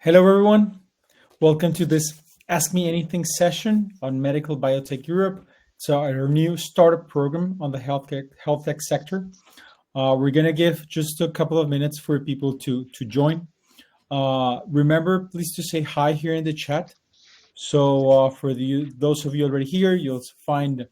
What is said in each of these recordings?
Hello, everyone. Welcome to this Ask Me Anything session on Medical Biotech Europe. It's our new startup program on the health tech sector. We're going to give just a couple of minutes for people to join. Remember, please to say hi here in the chat. So for those of you already here, you'll find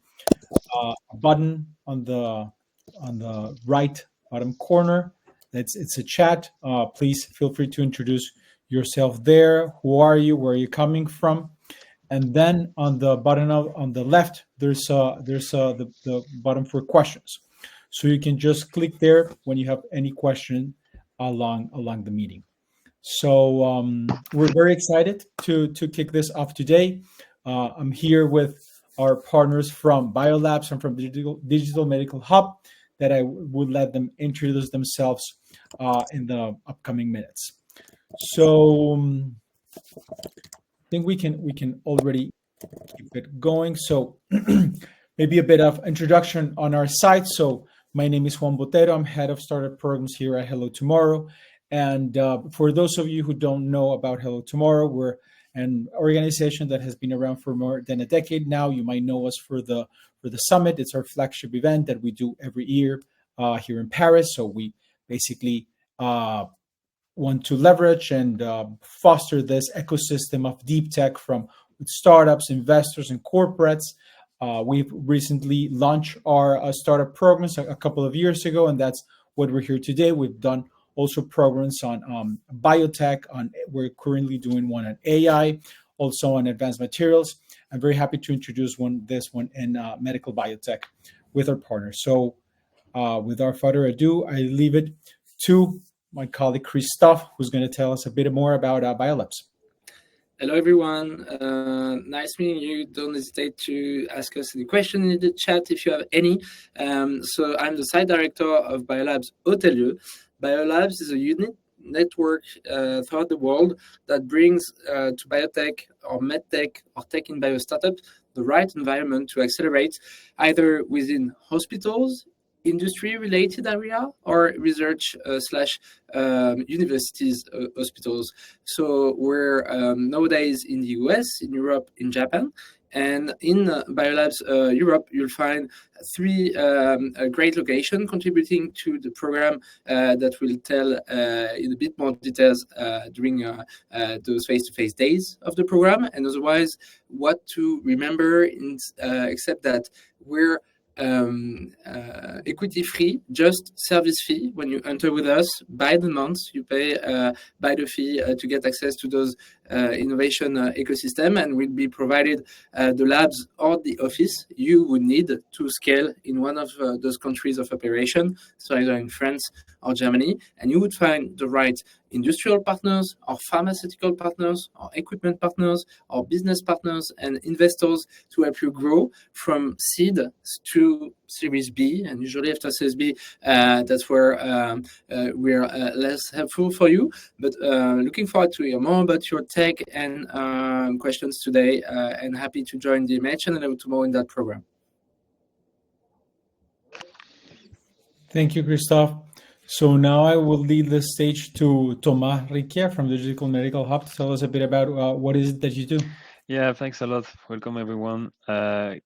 a button on the right bottom corner. It's a chat. Please feel free to introduce yourself there. Who are you? Where are you coming from? And then on the button on the left, there's the button for questions. So you can just click there when you have any question along the meeting. So we're very excited to kick this off today. I'm here with our partners from Biolabs and from Digital Medical Hub that I would let them introduce themselves in the upcoming minutes. So I think we can already keep it going. So maybe a bit of introduction on our site. So my name is Juan Botero. I'm head of startup programs here at Hello Tomorrow. And for those of you who don't know about Hello Tomorrow, we're an organization that has been around for more than a decade now. You might know us for the summit. It's our flagship event that we do every year here in Paris. So we basically want to leverage and foster this ecosystem of deep tech from startups, investors, and corporates. We've recently launched our startup programs a couple of years ago, and that's what we're here today. We've done also programs on biotech. We're currently doing one on AI, also on advanced materials. I'm very happy to introduce this one in medical biotech with our partners. So without further ado, I leave it to my colleague Christophe, who's going to tell us a bit more about Biolabs. Hello, everyone. Nice meeting you. Don't hesitate to ask us any question in the chat if you have any. So I'm the site director of Biolabs Hôtelier. Biolabs is a unique network throughout the world that brings to biotech or medtech or tech in bio startups the right environment to accelerate either within hospitals, industry-related area, or research / universities hospitals. So we're nowadays in the US, in Europe, in Japan. And in Biolabs Europe, you'll find three great locations contributing to the program that we'll tell in a bit more details during those face-to-face days of the program. And otherwise, what to remember, except that we're equity free, just service fee. When you enter with us, by the month, you pay by the fee to get access to those innovation ecosystem, and will be provided the labs or the office you would need to scale in one of those countries of operation, so either in France or Germany. And you would find the right industrial partners or pharmaceutical partners or equipment partners or business partners and investors to help you grow from seed to Series B. And usually after Series B, that's where we're less helpful for you. But looking forward to hear more about your tech and questions today, and happy to join DMH and Hello Tomorrow in that program. Thank you, Christophe. So now I will lead the stage to Thomas Riquier from the Digital Medical Hub to tell us a bit about what is it that you do. Yeah, thanks a lot. Welcome, everyone.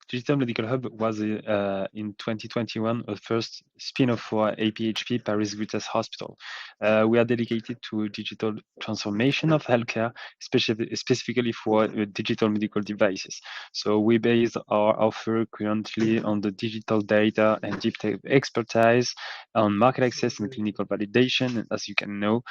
Digital Medical Hub was in 2021 a first spin-off for APHP Paris Grutès Hospital. We are dedicated to digital transformation of healthcare, specifically for digital medical devices. So we base our offer currently on the digital data and deep tech expertise, on market access and clinical validation. And as you can know,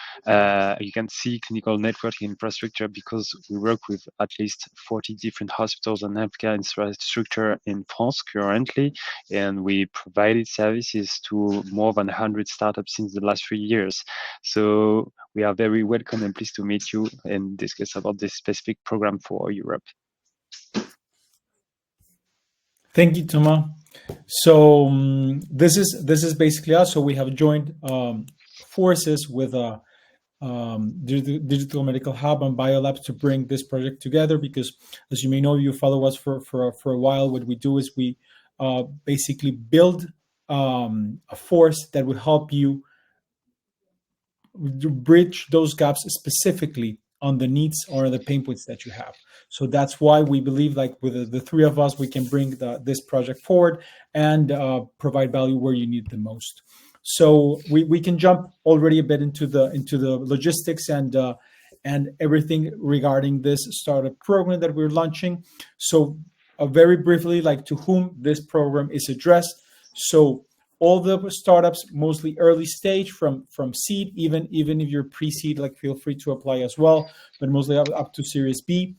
you can see clinical network infrastructure because we work with at least 40 different hospitals and healthcare infrastructure in France currently, and we provided services to more than 100 startups in the last 3 years. So we are very welcome and pleased to meet you and discuss about this specific program for Europe. Thank you, Thomas. So this is basically us. So we have joined forces with Digital Medical Hub and Biolabs to bring this project together, because as you may know, you follow us for a while, what we do is we basically build a force that will help you bridge those gaps specifically on the needs or the pain points that you have. So that's why we believe, like with the three of us, we can bring this project forward and provide value where you need the most. So we can jump already a bit into the logistics and everything regarding this startup program that we're launching. So very briefly, like to whom this program is addressed. So all the startups, mostly early stage from seed, even if you're pre-seed, like feel free to apply as well, but mostly up to Series B.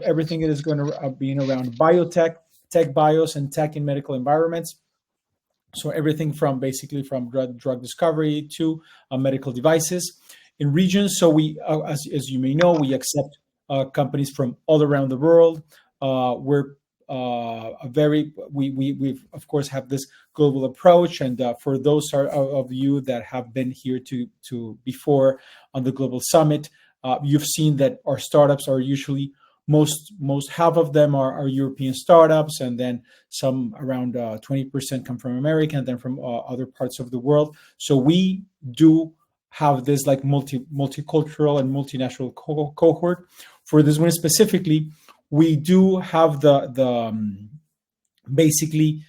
Everything that is going to be around biotech, tech bios, and tech in medical environments. So everything from basically from drug discovery to medical devices in regions. So we, as you may know, we accept companies from all around the world. We're we of course have this global approach, and for those of you that have been here to before on the global summit, you've seen that our startups are usually most half of them are European startups, and then some around 20% come from America, and then from other parts of the world. So we do have this like multicultural and multinational cohort. For this one specifically, we do have basically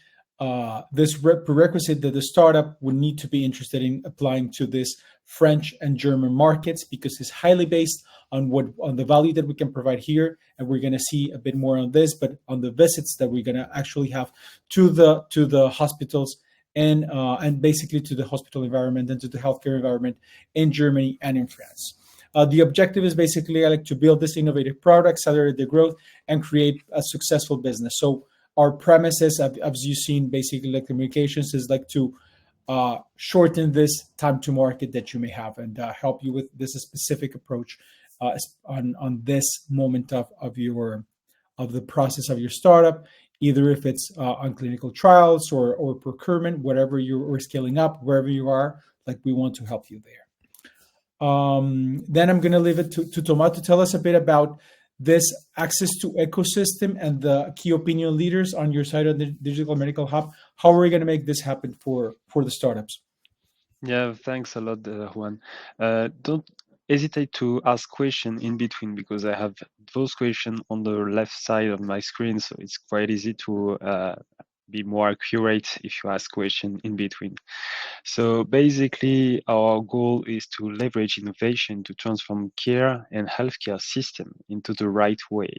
this prerequisite that the startup would need to be interested in applying to this French and German markets, because it's highly based on the value that we can provide here, and we're going to see a bit more on this, but on the visits that we're going to actually have to the hospitals and basically to the hospital environment and to the healthcare environment in Germany and in France. The objective is basically like to build this innovative product, accelerate the growth, and create a successful business. So our premises, as you've seen, basically like communications, is like to shorten this time to market that you may have, and help you with this specific approach on this moment of the process of your startup, either if it's on clinical trials or procurement, whatever you're scaling up, wherever you are, like we want to help you there. Then I'm going to leave it to Thomas to tell us a bit about this access to ecosystem and the key opinion leaders on your side of the Digital Medical Hub. How are we going to make this happen for the startups? Yeah, thanks a lot, Juan. Don't hesitate to ask questions in between, because I have those questions on the left side of my screen, so it's quite easy to be more accurate if you ask questions in between. So basically, our goal is to leverage innovation to transform care and healthcare system into the right way.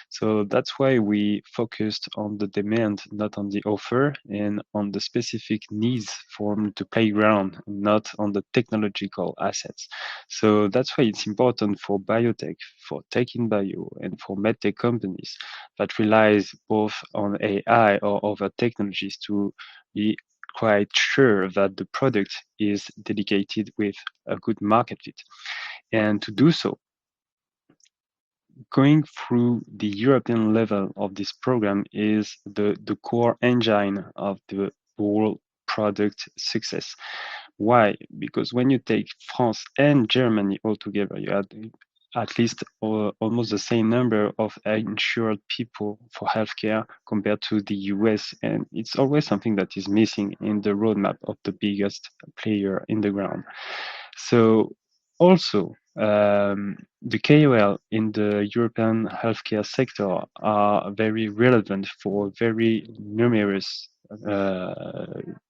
So that's why we focused on the demand, not on the offer, and on the specific needs from the playground, not on the technological assets. So that's why it's important for biotech, for tech in bio, and for medtech companies that relies both on AI or other technologies to be quite sure that the product is dedicated with a good market fit. And to do so, going through the European level of this program is the core engine of the whole product success. Why? Because when you take France and Germany all together, you have at least almost the same number of insured people for healthcare compared to the US. And it's always something that is missing in the roadmap of the biggest player in the ground. So also, the KOL in the European healthcare sector are very relevant for very numerous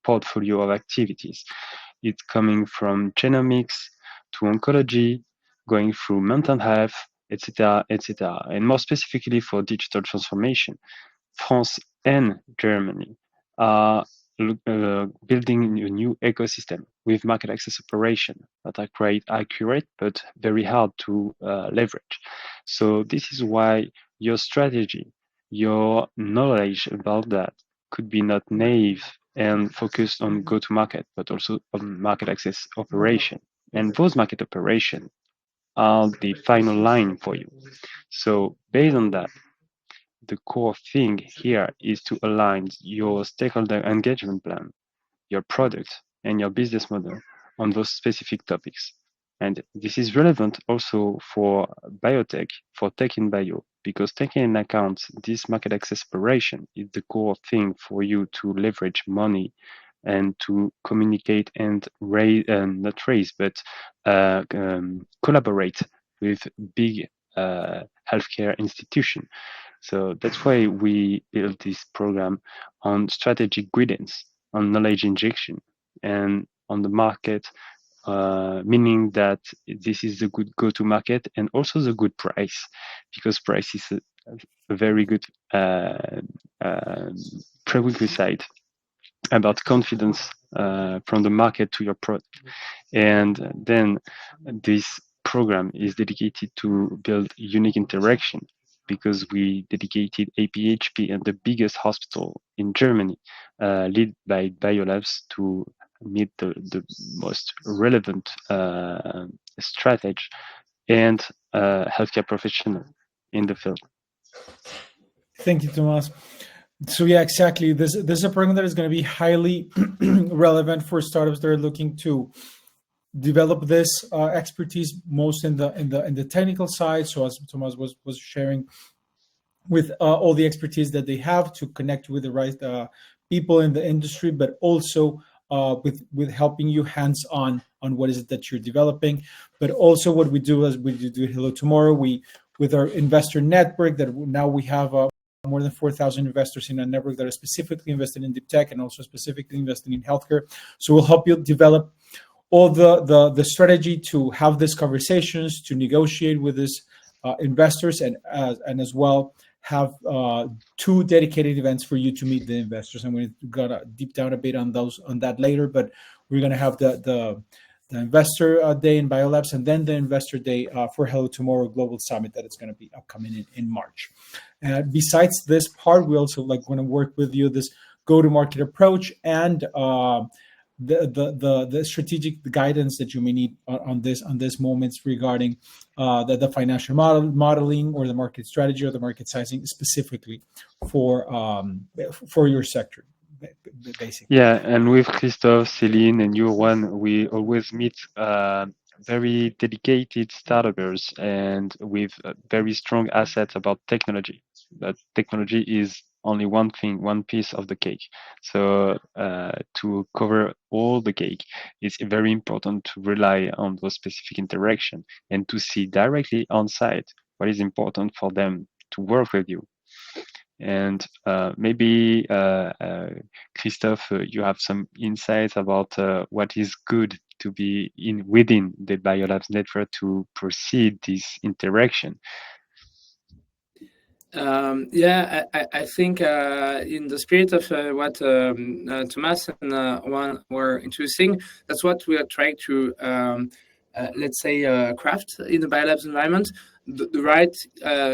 portfolio of activities. It's coming from genomics to oncology, going through mental health, etc., etc. And more specifically for digital transformation, France and Germany are building a new ecosystem with market access operation that are quite accurate but very hard to leverage. So this is why your strategy, your knowledge about that could be not naive and focused on go-to-market, but also on market access operation. And those market operations are the final line for you. So based on that, the core thing here is to align your stakeholder engagement plan, your product, and your business model on those specific topics. And this is relevant also for biotech, for tech in bio, because taking into account this market access operation is the core thing for you to leverage money and to communicate and raise, not raise, but collaborate with big healthcare institutions. So that's why we built this program on strategic guidance, on knowledge injection, and on the market, meaning that this is the good go-to market and also the good price, because price is a very good prerequisite about confidence from the market to your product. And then this program is dedicated to build unique interaction, because we dedicated APHP and the biggest hospital in Germany, led by Biolabs, to meet the most relevant strategy and healthcare professional in the field. Thank you, Tomas. So yeah, exactly. This is a program that is going to be highly relevant for startups that are looking to develop this expertise, most in the technical side. So as Tomas was sharing, with all the expertise that they have to connect with the right people in the industry, but also with helping you hands on what is it that you're developing. But also what we do is we do Hello Tomorrow. We, with our investor network, that now we have more than 4,000 investors in a network that are specifically invested in deep tech and also specifically invested in healthcare. So we'll help you develop all the strategy to have these conversations, to negotiate with these investors, and as well have 2 dedicated events for you to meet the investors. I'm going to go deep down a bit on that later, but we're going to have the investor day in Biolabs, and then the investor day for Hello Tomorrow Global Summit that is going to be upcoming in March. Besides this part, we also want to work with you this go-to-market approach and the strategic guidance that you may need on this moments regarding the financial modeling or the market strategy or the market sizing specifically for your sector, basically. Yeah, and with Christophe, Celine, and Yuan, we always meet very dedicated startups and with very strong assets about technology. But technology is only one thing, one piece of the cake. So to cover all the cake, it's very important to rely on those specific interaction and to see directly on site what is important for them to work with you. And maybe Christophe, you have some insights about what is good to be within the Biolabs network to proceed this interaction. I think in the spirit of what Thomas and Juan were introducing, that's what we are trying to, let's say, craft in the Biolabs environment. The right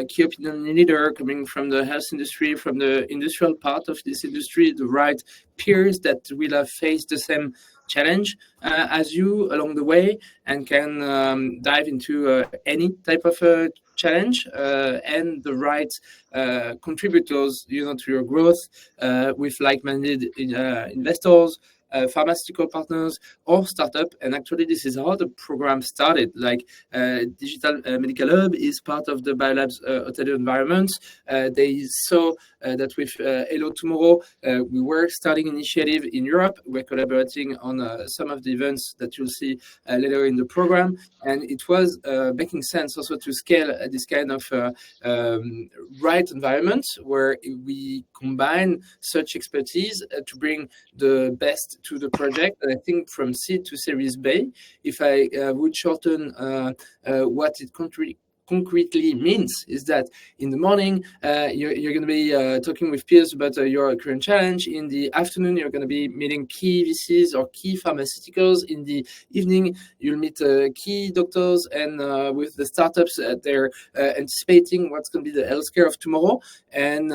key opinion leader coming from the health industry, from the industrial part of this industry, the right peers that will have faced the same challenge as you along the way and can dive into any type of challenge, and the right contributors, to your growth with like-minded investors, pharmaceutical partners, or startup. And actually, this is how the program started. Like Digital Medical Hub is part of the Biolabs Hotel environment. They saw that with Hello Tomorrow, we were starting initiative in Europe. We're collaborating on some of the events that you'll see later in the program. And it was making sense also to scale this kind of right environment where we combine such expertise to bring the best to the project. And I think from seed to Series B, if I would shorten what it concretely means, is that in the morning you're going to be talking with peers about your current challenge. In the afternoon, you're going to be meeting key VCs or key pharmaceuticals. In the evening, you'll meet key doctors, and with the startups, they're anticipating what's going to be the healthcare of tomorrow. And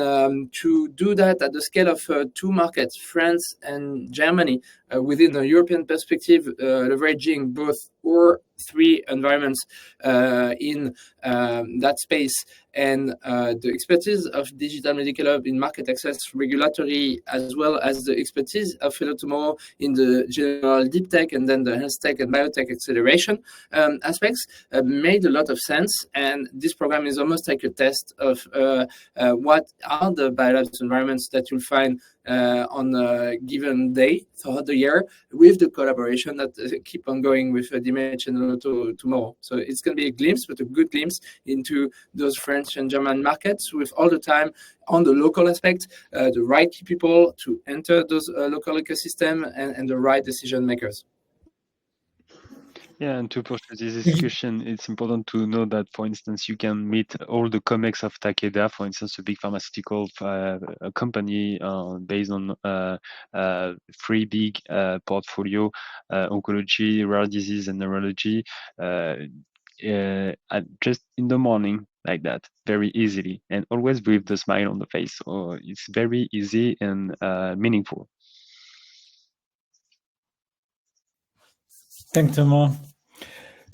to do that at the scale of 2 markets, France and Germany, within a European perspective, leveraging both or 3 environments in that space, and the expertise of Digital Medical Hub in market access, regulatory, as well as the expertise of Hello Tomorrow in the general deep tech and then the health tech and biotech acceleration aspects made a lot of sense. And this program is almost like a test of what are the Biolabs environments that you'll find on a given day throughout the year, with the collaboration that keep on going with DMH and Hello Tomorrow. So it's going to be a glimpse, but a good glimpse into those French and German markets, with all the time on the local aspect, the right key people to enter those local ecosystem and the right decision makers. Yeah, and to pursue this discussion, it's important to know that, for instance, you can meet all the COMEX of Takeda, for instance, a big pharmaceutical company based on three big portfolio, oncology, rare disease, and neurology, just in the morning, like that, very easily, and always with the smile on the face. So it's very easy and meaningful. Thanks, Thomas.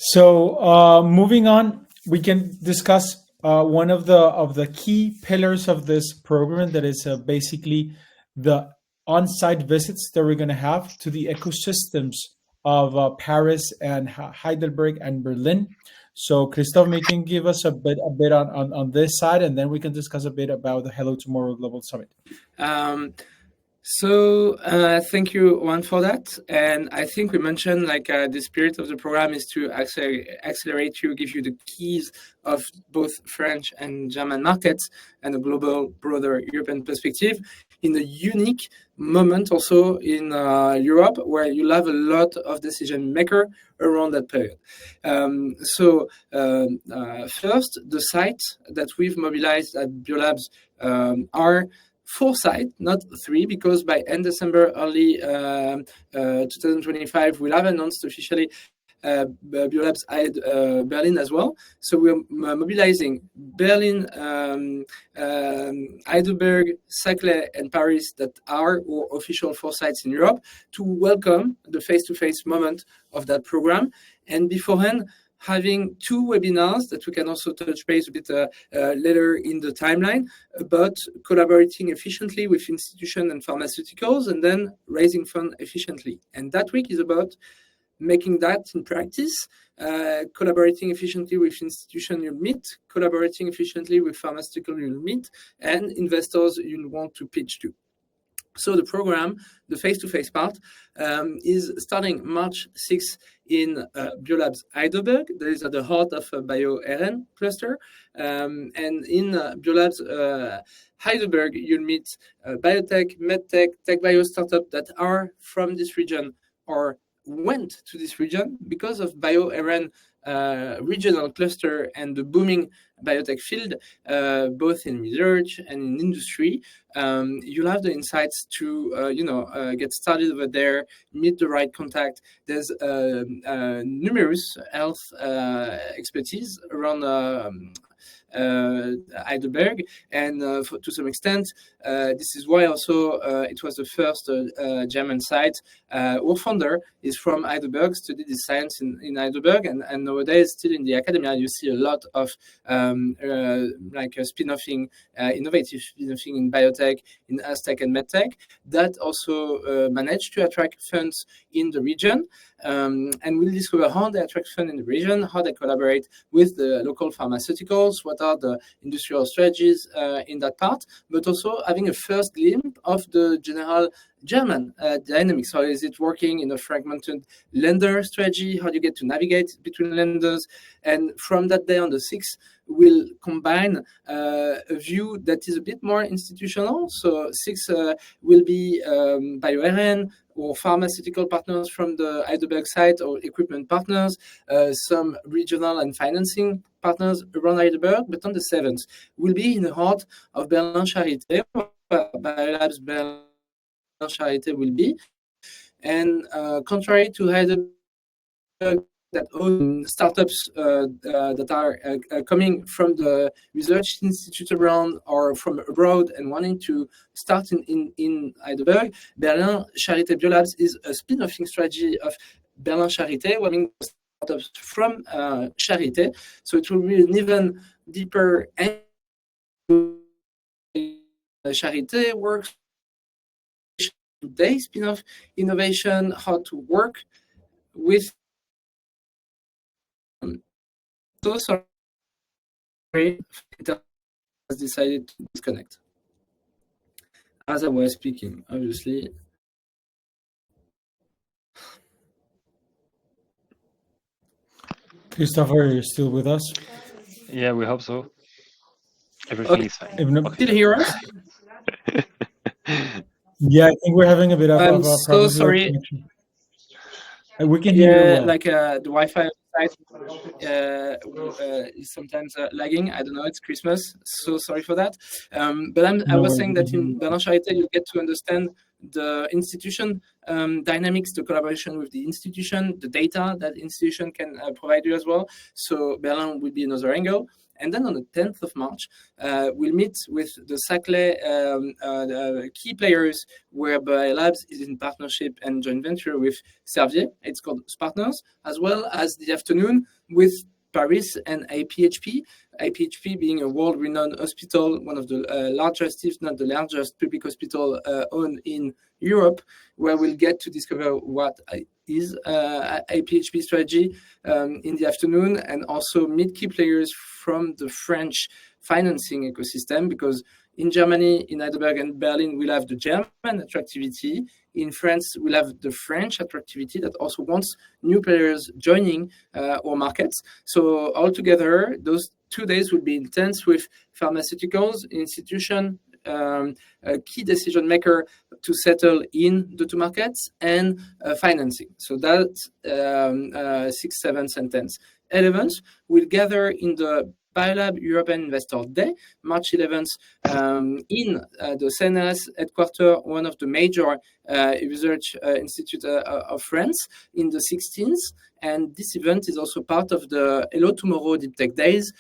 So moving on, we can discuss one of the key pillars of this program, that is basically the on-site visits that we're going to have to the ecosystems of Paris and Heidelberg and Berlin. So Christophe, you can give us a bit on this side, and then we can discuss a bit about the Hello Tomorrow Global Summit. So thank you, Juan, for that. And I think we mentioned the spirit of the program is to accelerate you, give you the keys of both French and German markets and a global, broader European perspective in a unique moment also in Europe, where you'll have a lot of decision maker around that period. First, the sites that we've mobilized at Biolabs are 4 sites, not 3, because by end December, early 2025, we'll have announced officially Biolabs Berlin as well. So we're mobilizing Berlin, Heidelberg, Saclay, and Paris, that are our official 4 sites in Europe, to welcome the face-to-face moment of that program. And beforehand, having 2 webinars that we can also touch base a bit later in the timeline, about collaborating efficiently with institutions and pharmaceuticals, and then raising funds efficiently. And that week is about making that in practice, collaborating efficiently with institutions you'll meet, collaborating efficiently with pharmaceuticals you'll meet, and investors you'll want to pitch to. So the program, the face-to-face part, is starting March 6th in Biolabs Heidelberg. That is at the heart of a BioRN cluster. And in Biolabs Heidelberg, you'll meet biotech, medtech, tech bio startup that are from this region or went to this region because of BioRN regional cluster and the booming biotech field, both in research and in industry. You'll have the insights to get started over there, meet the right contact. There's numerous health expertise around Heidelberg, and to some extent, this is why also it was the first German site. Our founder is from Heidelberg, studied his science in Heidelberg, and nowadays still in the academia you see a lot of spin-offing, innovative spin-offing in biotech, in Aztec and medtech, that also managed to attract funds in the region. And we'll discover how they attract funds in the region, how they collaborate with the local pharmaceuticals, what are the industrial strategies in that part, but also having a first glimpse of the general German dynamics. How is it working in a fragmented lender strategy? How do you get to navigate between lenders? And from that day on the 6th, we'll combine a view that is a bit more institutional. So 6 will be BioRN or pharmaceutical partners from the Heidelberg site, or equipment partners, some regional and financing partners around Heidelberg. But on the 7th, we'll be in the heart of Berlin Charité, where Biolabs Berlin Charité will be. And contrary to Heidelberg, that own startups that are coming from the research institute around or from abroad and wanting to start in Heidelberg, Berlin Charité Biolabs is a spin-offing strategy of Berlin Charité, winning startups from Charité. So it will be an even deeper Charité works, day spin-off innovation, how to work with. So sorry, it has decided to disconnect. As I was speaking, obviously. Christopher, you're still with us? Yeah, we hope so. Everything is fine. Still hear us? Yeah, I think we're having a bit of I'm a so problem with our sorry. connection. We can hear you well. Like the Wi-Fi site is sometimes lagging. I don't know. It's Christmas, so sorry for that. But I was saying that in Bernard Charité, you get to understand the institution dynamics, the collaboration with the institution, the data that the institution can provide you as well. So Berlin will be another angle. And then on the 10th of March, we'll meet with the Saclay key players, where Biolabs is in partnership and joint venture with Servier. It's called Partners, as well as the afternoon with Paris and APHP. APHP being a world-renowned hospital, one of the largest, if not the largest, public hospital owned in Europe, where we'll get to discover what is APHP strategy in the afternoon, and also meet key players from the French financing ecosystem, because in Germany, in Heidelberg and Berlin, we'll have the German attractivity. In France, we'll have the French attractivity that also wants new players joining our markets. So altogether, those 2 days will be intense with pharmaceuticals, institution, a key decision maker to settle in the two markets, and financing. So that's 6th, 7th, and 10th. 11th, we'll gather in the Biolab European Investor Day, March 11th, in the CNRS headquarters, one of the major research institutes of France, in the 16th. And this event is also part of the Hello Tomorrow Deep Tech Days.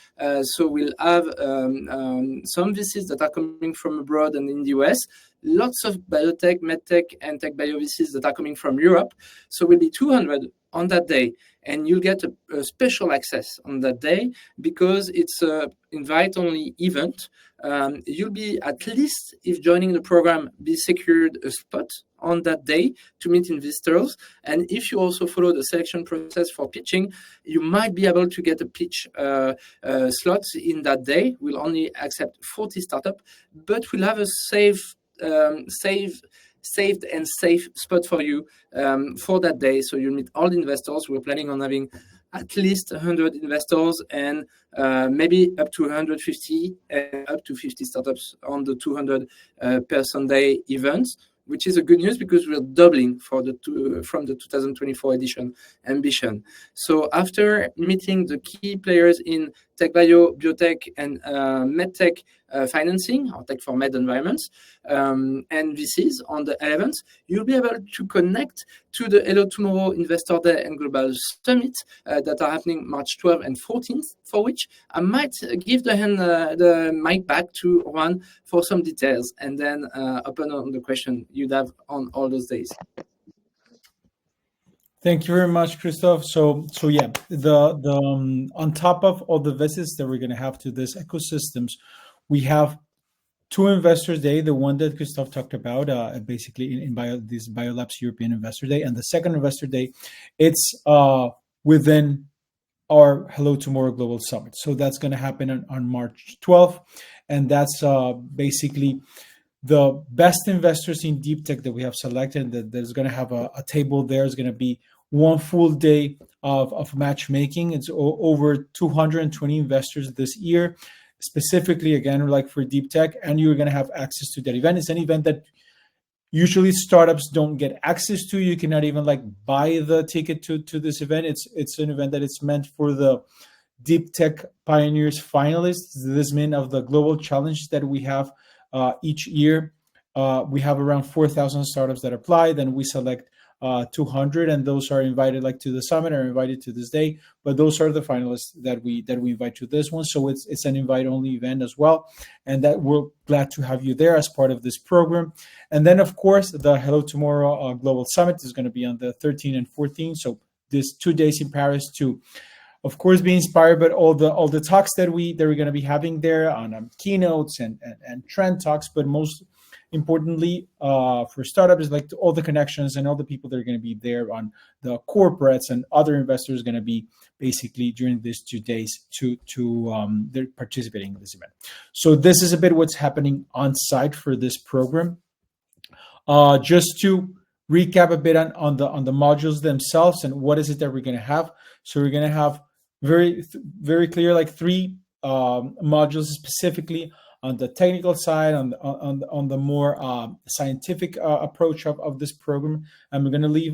So we'll have some VCs that are coming from abroad and in the US, lots of biotech, medtech, and tech bio VCs that are coming from Europe. So we'll be 200 on that day. And you'll get a special access on that day because it's an invite-only event. You'll be, at least if joining the program, be secured a spot on that day to meet investors. And if you also follow the selection process for pitching, you might be able to get a pitch slot in that day. We'll only accept 40 startups, but we'll have a saved and safe spot for you for that day. So you'll meet all the investors. We're planning on having at least 100 investors and maybe up to 150 and up to 50 startups on the 200 person day events, which is a good news because we're doubling from the 2024 edition ambition. So after meeting the key players in tech bio, biotech, and medtech financing, or tech for med environments, and VCs on the 11th, you'll be able to connect to the Hello Tomorrow Investor Day and Global Summit that are happening March 12th and 14th, for which I might give the mic back to Juan for some details, and then open on the question you'd have on all those days. Thank you very much, Christophe. So yeah, the on top of all the visits that we're going to have to these ecosystems, we have 2 Investors Day, the one that Christophe talked about, basically in this Biolabs European Investor Day, and the second Investor Day, it's within our Hello Tomorrow Global Summit. So that's going to happen on March 12th, and that's basically the best investors in deep tech that we have selected. That there's going to have a table there. It's going to be one full day of matchmaking. It's over 220 investors this year, specifically, again, like for deep tech, and you're going to have access to that event. It's an event that usually startups don't get access to. You cannot even like buy the ticket to this event. It's an event that it's meant for the deep tech pioneers finalists. This means of the global challenge that we have each year. We have around 4,000 startups that apply. Then we select 200, and those are invited like to the summit, are invited to this day. But those are the finalists that we invite to this one. So it's an invite-only event as well, and that we're glad to have you there as part of this program. And then, of course, the Hello Tomorrow Global Summit is going to be on the 13th and 14th. So this 2 days in Paris to of course, be inspired by all the talks that we're going to be having there on keynotes and trend talks, but most importantly for startups is like all the connections and all the people that are going to be there on the corporates and other investors going to be basically during these 2 days they're participating in this event. So this is a bit what's happening on site for this program. Just to recap a bit on the modules themselves and what is it that we're going to have. So we're going to have very clear like 3 modules specifically on the technical side, on the more scientific approach of this program, and we're going to leave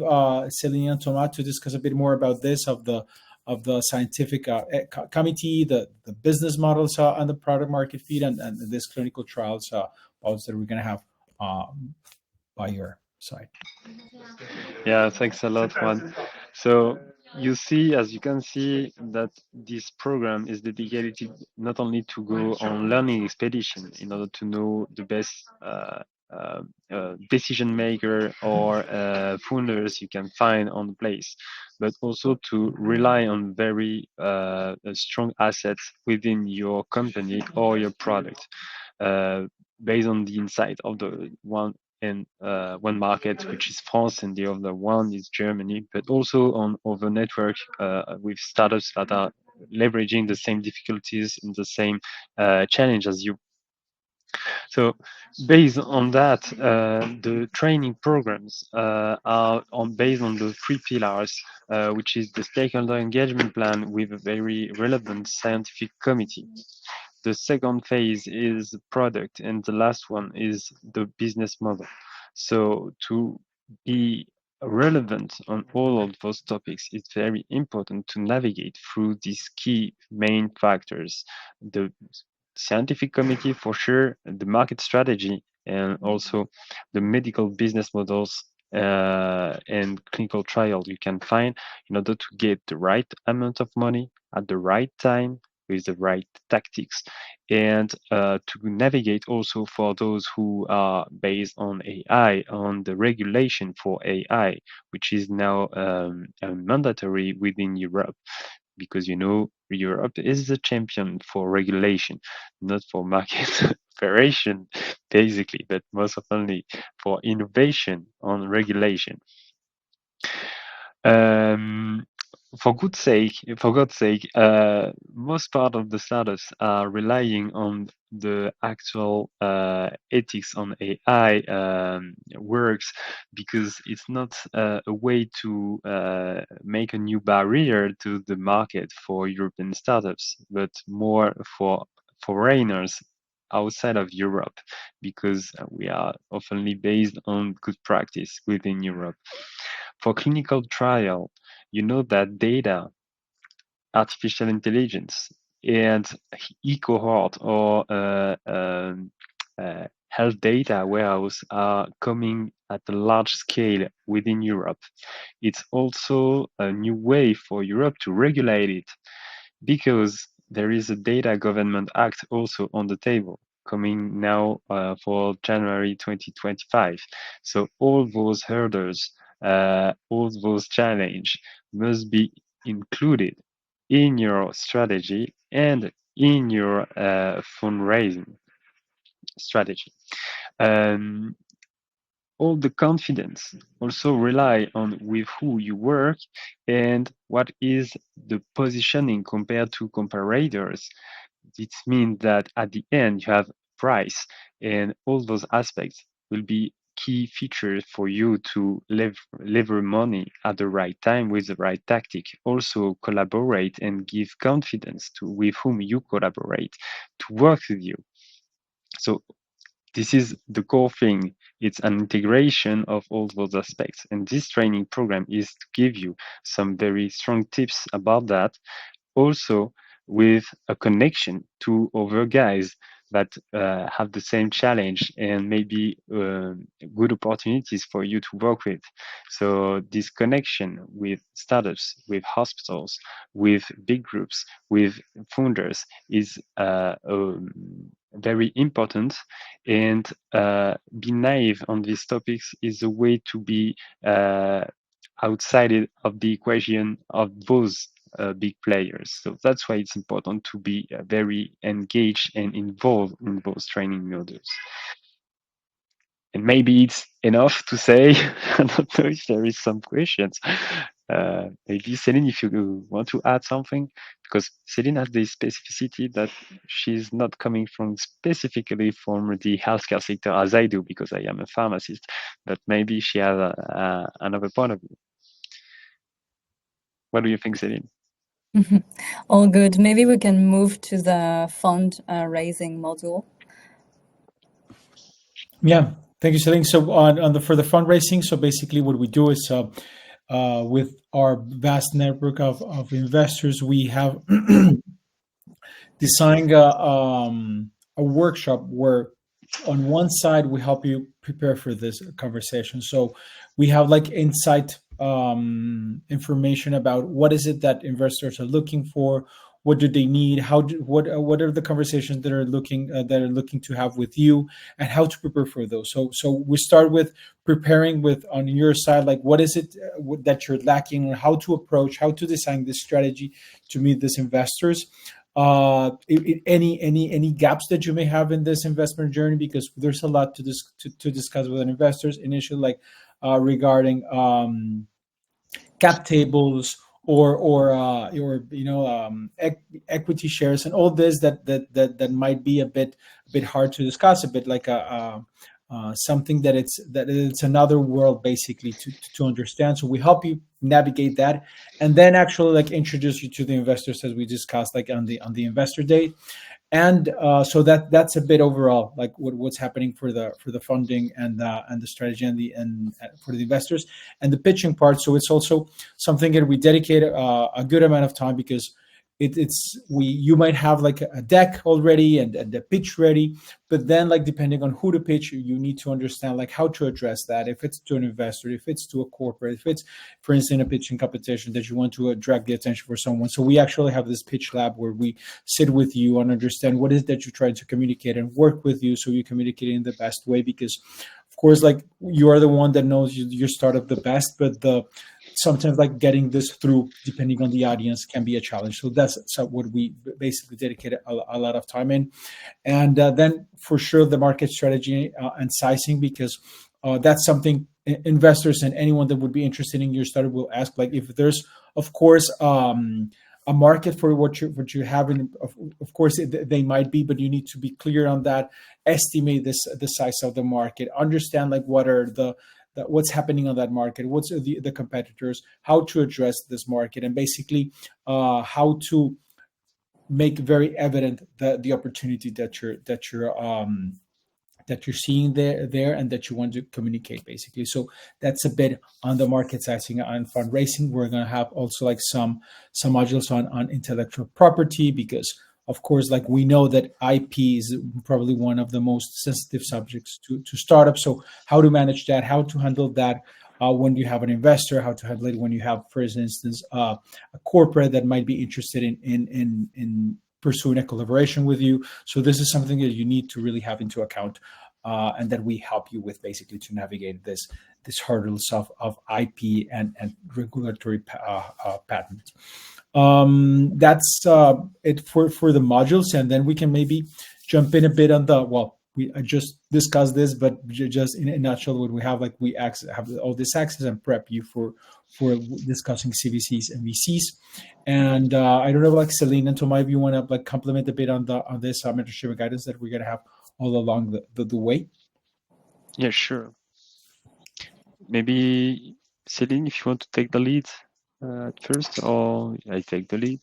Celine and Thomas to discuss a bit more about this of the scientific committee, the business models and the product market fit, and this clinical trials modules that we're going to have by your side. Yeah, thanks a lot, Juan. So you see, as you can see, that this program is dedicated not only to go on learning expedition in order to know the best decision maker or founders you can find on the place, but also to rely on very strong assets within your company or your product, based on the insight of the one market, which is France, and the other one is Germany, but also on other network with startups that are leveraging the same difficulties and the same challenge as you. So based on that, the training programs are based on the 3 pillars, which is the stakeholder engagement plan with a very relevant scientific committee. The second phase is product, and the last one is the business model. So to be relevant on all of those topics, it's very important to navigate through these key main factors: the scientific committee for sure, the market strategy, and also the medical business models and clinical trial you can find in order to get the right amount of money at the right time with the right tactics, and to navigate also for those who are based on AI, on the regulation for AI, which is now mandatory within Europe, because Europe is the champion for regulation, not for market operation, basically, but most often for innovation on regulation. For God's sake, most part of the startups are relying on the actual ethics on AI works, because it's not a way to make a new barrier to the market for European startups, but more for foreigners outside of Europe, because we are oftenly based on good practice within Europe. For clinical trial, you know that data, artificial intelligence, and e-cohort or health data warehouse are coming at a large scale within Europe. It's also a new way for Europe to regulate it, because there is a Data Government Act also on the table, coming now for January 2025. So all those hurdles, all those challenges must be included in your strategy and in your fundraising strategy. All the confidence also rely on with who you work and what is the positioning compared to comparators. It means that at the end you have price, and all those aspects will be key features for you to lever money at the right time with the right tactic. Also collaborate and give confidence to with whom you collaborate to work with you. So this is the core thing. It's an integration of all those aspects. And this training program is to give you some very strong tips about that, also with a connection to other guys that have the same challenge and maybe good opportunities for you to work with. So this connection with startups, with hospitals, with big groups, with founders is very important. And be naive on these topics is a way to be outside of the equation of those big players. So that's why it's important to be very engaged and involved in those training modules. And maybe it's enough to say, I don't know if there is some questions. Maybe Céline, if you want to add something, because Céline has the specificity that she's not coming from specifically from the healthcare sector as I do, because I am a pharmacist, but maybe she has another point of view. What do you think, Céline? All good. Maybe we can move to the fundraising module. Yeah, thank you, Celine. So for the fundraising, so basically what we do is with our vast network of investors, we have designed a workshop where on one side we help you prepare for this conversation. So we have like insight information about what is it that investors are looking for, what do they need, what are the conversations that are looking to have with you, and how to prepare for those. So we start with preparing with on your side, like what is it that you're lacking, and how to design this strategy to meet these investors. Any gaps that you may have in this investment journey, because there's a lot to discuss with investors initially, like regarding cap tables or equity shares and all this that might be a bit hard to discuss, a bit like something that it's another world basically to understand. So we help you navigate that, and then actually like introduce you to the investors as we discussed like on the investor day. And so that's a bit overall like what's happening for the funding and the strategy and for the investors and the pitching part. So it's also something that we dedicate a good amount of time, because you might have like a deck already and the pitch ready, but then like depending on who to pitch, you need to understand like how to address that, if it's to an investor, if it's to a corporate, if it's for instance a pitching competition that you want to attract the attention for someone. So we actually have this pitch lab where we sit with you and understand what is that you're trying to communicate and work with you so you communicate in the best way, because of course like you are the one that knows your startup the best, but sometimes like getting this through depending on the audience can be a challenge. So that's what we basically dedicate a lot of time in. And then for sure the market strategy and sizing, because that's something investors and anyone that would be interested in your startup will ask, like if there's of course a market for what you have, and of course they might be, but you need to be clear on that, estimate the size of the market, understand like what are what's happening on that market, what's the competitors, how to address this market, and basically how to make very evident the opportunity that you're seeing there and that you want to communicate basically. So that's a bit on the market sizing and fundraising. We're going to have also like some modules on intellectual property, because of course, like we know that IP is probably one of the most sensitive subjects to startups. So how to manage that, how to handle that when you have an investor, how to handle it when you have, for instance, a corporate that might be interested in pursuing a collaboration with you. So this is something that you need to really have into account, and that we help you with basically to navigate this hurdles of IP and regulatory patents. That's it for the modules, and then we can maybe jump in a bit on I just discussed this, but just in a nutshell, what we have, like we have all this access and prep you for discussing CVCs and VCs. And I don't know, like Celine and Thomas, if you want to like complement a bit on this mentorship and guidance that we're going to have all along the way. Yeah, sure. Maybe Celine, if you want to take the lead at first, or I take the lead.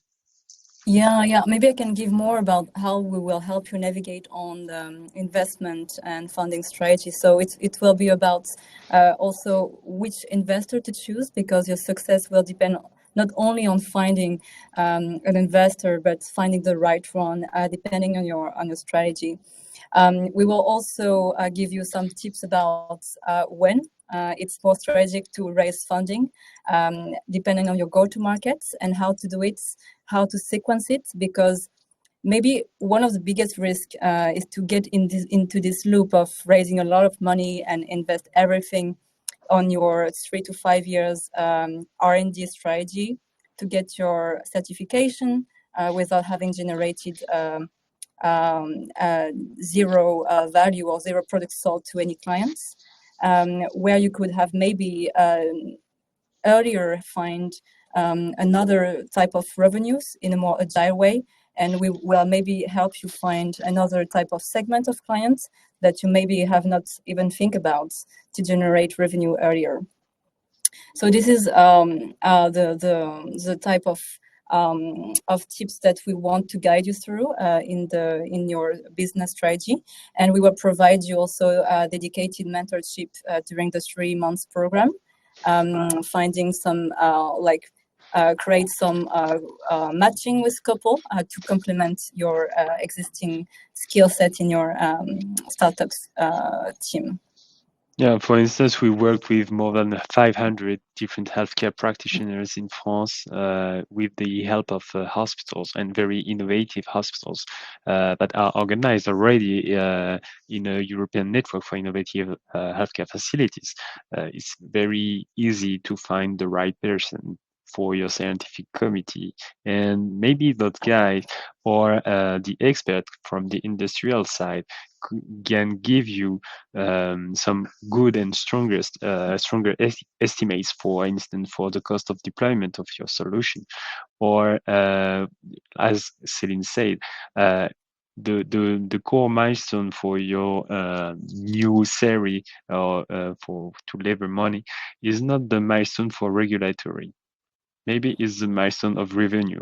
Yeah. Maybe I can give more about how we will help you navigate on the investment and funding strategy. So it will be about also which investor to choose, because your success will depend not only on finding an investor, but finding the right one, depending on your strategy. We will also give you some tips about when it's more strategic to raise funding, depending on your go-to-markets, and how to do it, how to sequence it, because maybe one of the biggest risks is to get into this loop of raising a lot of money and invest everything on your 3 to 5 years R&D strategy, to get your certification without having generated zero value or zero products sold to any clients, where you could have maybe earlier find another type of revenues in a more agile way, and we will maybe help you find another type of segment of clients that you maybe have not even think about to generate revenue earlier. So this is the type of tips that we want to guide you through in your business strategy, and we will provide you also dedicated mentorship during the 3 months program, finding some create some matching with couple to complement your existing skill set in your startups team. Yeah, for instance, we work with more than 500 different healthcare practitioners in France with the help of hospitals, and very innovative hospitals that are organized already in a European network for innovative healthcare facilities. It's very easy to find the right person for your scientific committee, and maybe that guy or the expert from the industrial side can give you some good and stronger estimates, for instance, for the cost of deployment of your solution, or as Céline said, the core milestone for your new series or to lever money is not the milestone for regulatory. Maybe it's the milestone of revenue.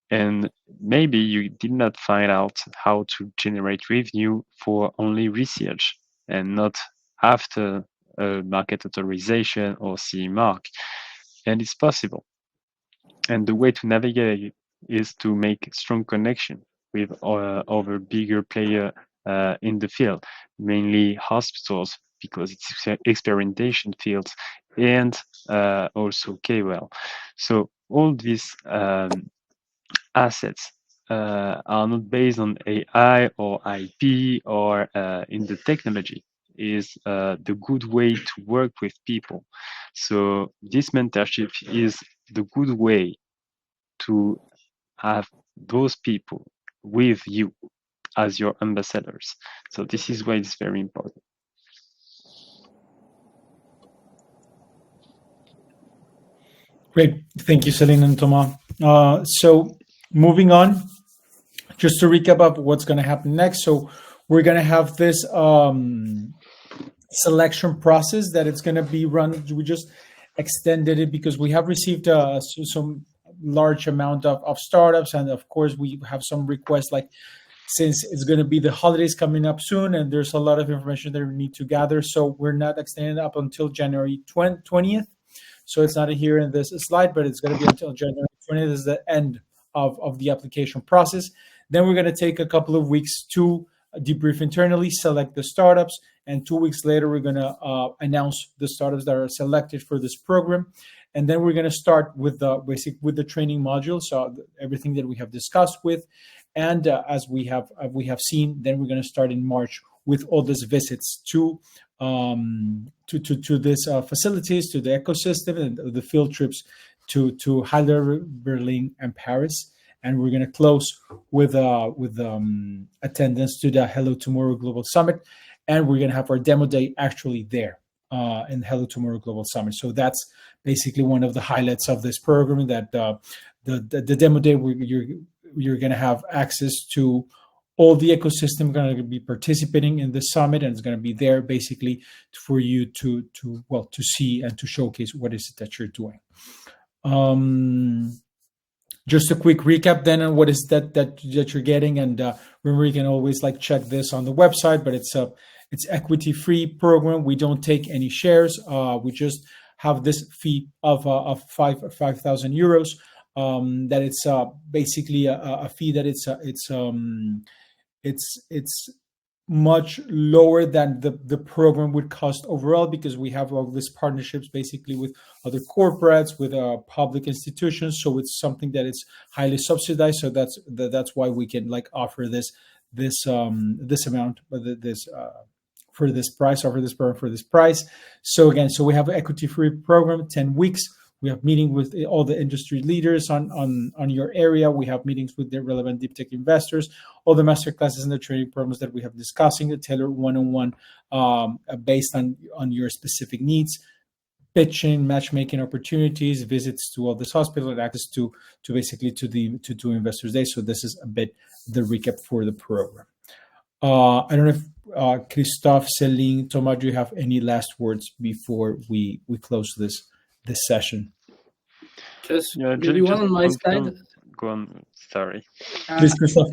And maybe you did not find out how to generate revenue for only research and not after a market authorization or CE mark. And it's possible. And the way to navigate it is to make strong connection with other bigger players in the field, mainly hospitals, because it's experimentation fields, and also KOL. So all these assets are not based on AI or IP or in the technology, is the good way to work with people. So this mentorship is the good way to have those people with you as your ambassadors. So this is why it's very important. Great. Thank you, Céline and Thomas. So moving on, just to recap up what's going to happen next. So we're going to have this selection process that it's going to be run. We just extended it because we have received some large amount of startups. And of course, we have some requests, like since it's going to be the holidays coming up soon and there's a lot of information that we need to gather. So we're not extending it up until January 20th. So it's not here in this slide, but it's going to be until January 20th is the end of the application process. Then we're going to take a couple of weeks to debrief internally, select the startups, and 2 weeks later, we're going to announce the startups that are selected for this program. And then we're going to start with the training module, so everything that we have discussed with. And as we have seen, then we're going to start in March with all these visits to these facilities, to the ecosystem, and the field trips to Halle, Berlin, and Paris. And we're going to close with attendance to the Hello Tomorrow Global Summit, and we're going to have our demo day actually there in Hello Tomorrow Global Summit. So that's basically one of the highlights of this program. That the demo day, you're going to have access to all the ecosystem going to be participating in the summit, and it's going to be there basically for you to see and to showcase what is it that you're doing. Just a quick recap then on what is that you're getting, and remember you can always check this on the website, but it's equity free program. We don't take any shares. We just have this fee of 5,000 euros. That it's basically a fee that it's much lower than the program would cost overall, because we have all these partnerships basically with other corporates, with public institutions. So it's something that it's highly subsidized. So that's why we can offer this amount, for this price. So again, so we have an equity free program, 10 weeks We have meetings with all the industry leaders on your area. We have meetings with the relevant deep tech investors. All the master classes and the training programs that we have discussing, the tailored one-on-one based on your specific needs. Pitching, matchmaking opportunities, visits to all this hospital, and access to basically to Investors Day. So this is a bit the recap for the program. I don't know if Christophe, Céline, Thomas, do you have any last words before we close this session? Just maybe one on my side. Go on. Sorry. Please, Christophe.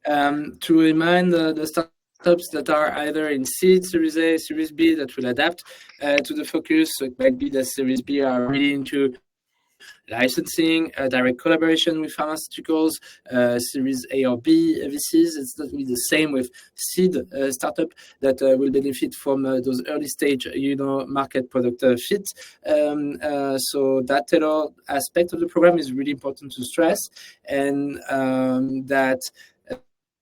To remind the startups that are either in seed, Series A, Series B, that will adapt to the focus. So it might be that Series B are really into licensing, direct collaboration with pharmaceuticals, Series A or B VCs. It's not really the same with seed startup that will benefit from those early stage, market product fit. So that tailor aspect of the program is really important to stress, and that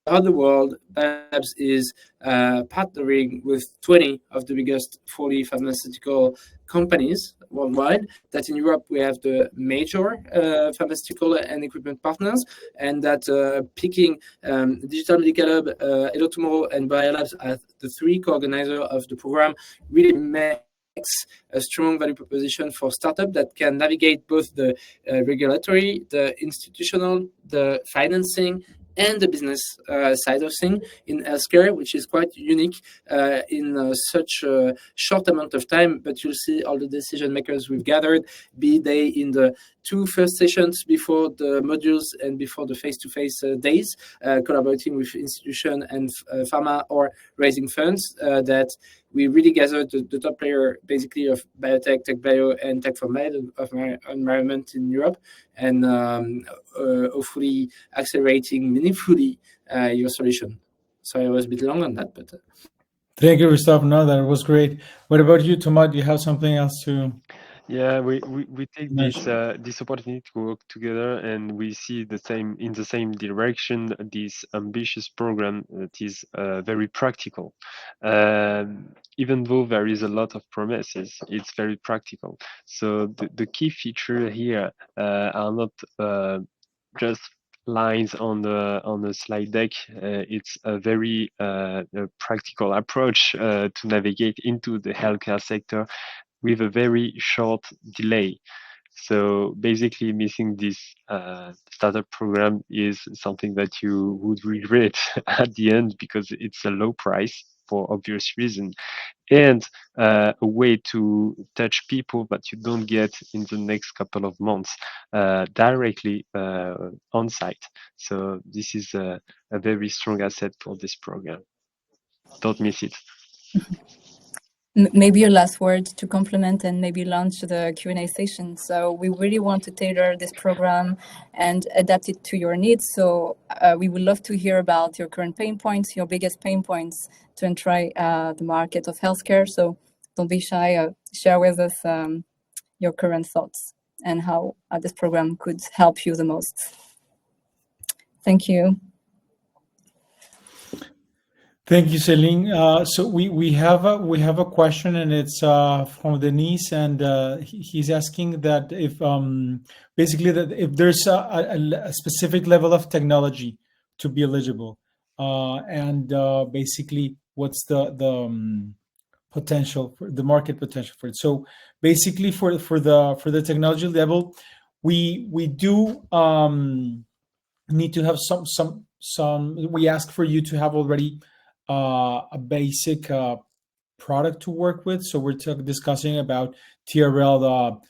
around the world, Biolabs is partnering with 20 of the biggest 40 pharmaceutical companies worldwide. That in Europe, we have the major pharmaceutical and equipment partners, and that picking Digital Medical Hub, Hello Tomorrow, and Biolabs as the three co-organizers of the program really makes a strong value proposition for startup that can navigate both the regulatory, the institutional, the financing, and the business side of things in healthcare, which is quite unique in such a short amount of time. But you'll see all the decision makers we've gathered, be they in the two first sessions before the modules and before the face-to-face days, collaborating with institution and pharma or raising funds, that we really gathered the top player basically of biotech, tech bio, and tech for med of my environment in Europe, and hopefully accelerating meaningfully your solution. Sorry, I was a bit long on that, but thank you, Christophe. No, that was great. What about you, Thomas? Do you have something else to? Yeah, we take this opportunity to work together, and we see in the same direction this ambitious program that is very practical. Even though there is a lot of promises, it's very practical. So the key feature here are not just lines on the slide deck. It's a very practical approach to navigate into the healthcare sector with a very short delay. So basically missing this startup program is something that you would regret at the end, because it's a low price for obvious reason, and a way to touch people that you don't get in the next couple of months directly on site. So this is a very strong asset for this program. Don't miss it. Maybe your last word to complement and maybe launch the Q&A session. So we really want to tailor this program and adapt it to your needs. So we would love to hear about your current pain points, your biggest pain points to enter the market of healthcare. So don't be shy. Share with us your current thoughts and how this program could help you the most. Thank you. Thank you, Céline. So we have a question, and it's from Denise, and he's asking that if basically that if there's a specific level of technology to be eligible, and basically what's the potential for the market potential for it. So basically for the technology level, we do need to have some. We ask for you to have already a basic product to work with. So we're discussing about TRL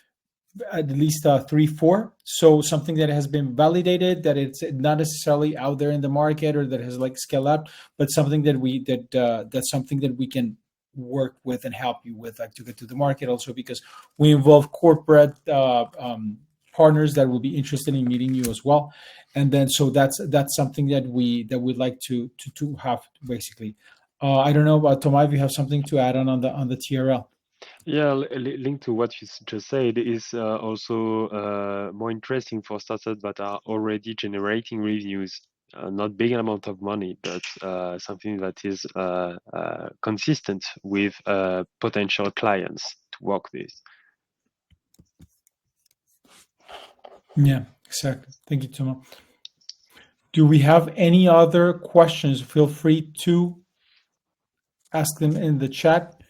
at least 3-4. So something that has been validated, that it's not necessarily out there in the market or that has like scale up, but something that that's something that we can work with and help you with, like to get to the market. Also because we involve corporate partners that will be interested in meeting you as well. And then, so that's something that we'd like to have basically. I don't know about Thomas, if you have something to add on the TRL. Yeah, linked to what you just said is also more interesting for startups that are already generating revenues. Not big amount of money, but something that is consistent with potential clients to work with. Yeah, exactly. Thank you, Thomas. Do we have any other questions? Feel free to ask them in the chat.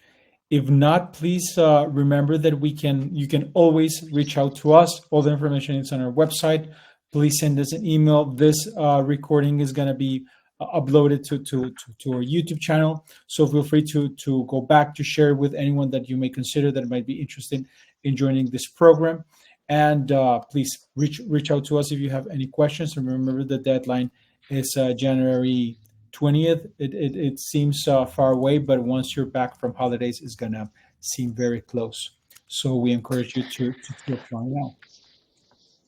If not, please remember that you can always reach out to us. All the information is on our website. Please send us an email. This recording is going to be uploaded to our YouTube channel. So feel free to go back to share with anyone that you may consider that might be interested in joining this program. And please reach out to us if you have any questions. And remember, the deadline is January 20th. It seems far away, but once you're back from holidays, it's gonna seem very close. So we encourage you to apply now.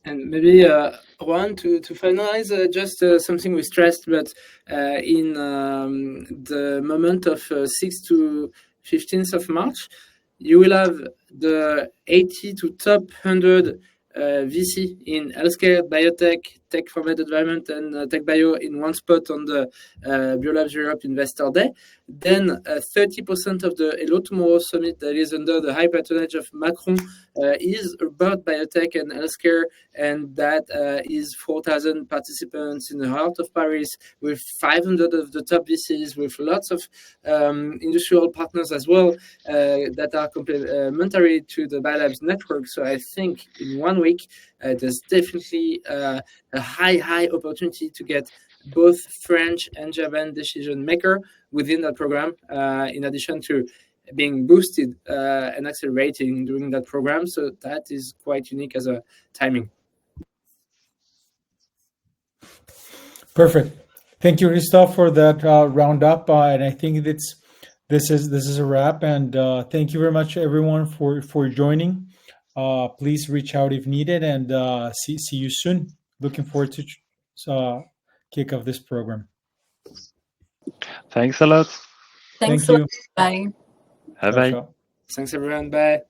And maybe Juan, to finalize, just something we stressed, but in the moment of 6th to 15th of March, you will have the 80 to top 100 VC in healthcare, biotech, tech for med environment, and tech bio in one spot on the Biolabs Europe Investor Day. Then 30% of the Hello Tomorrow Summit that is under the high patronage of Macron is about biotech and healthcare, and that is 4,000 participants in the heart of Paris with 500 of the top VCs, with lots of industrial partners as well that are complementary to the Biolabs network. So I think in 1 week, there's definitely a high opportunity to get both French and German decision maker within that program, in addition to being boosted and accelerating during that program. So that is quite unique as a timing. Perfect. Thank you, Christophe, for that roundup. And I think this is a wrap. And thank you very much, everyone, for joining. Please reach out if needed, and see you soon. Looking forward to kick off this program. Thanks a lot. Thanks Thank a you. lot. Bye. Bye-bye. Ciao. Thanks, everyone. Bye.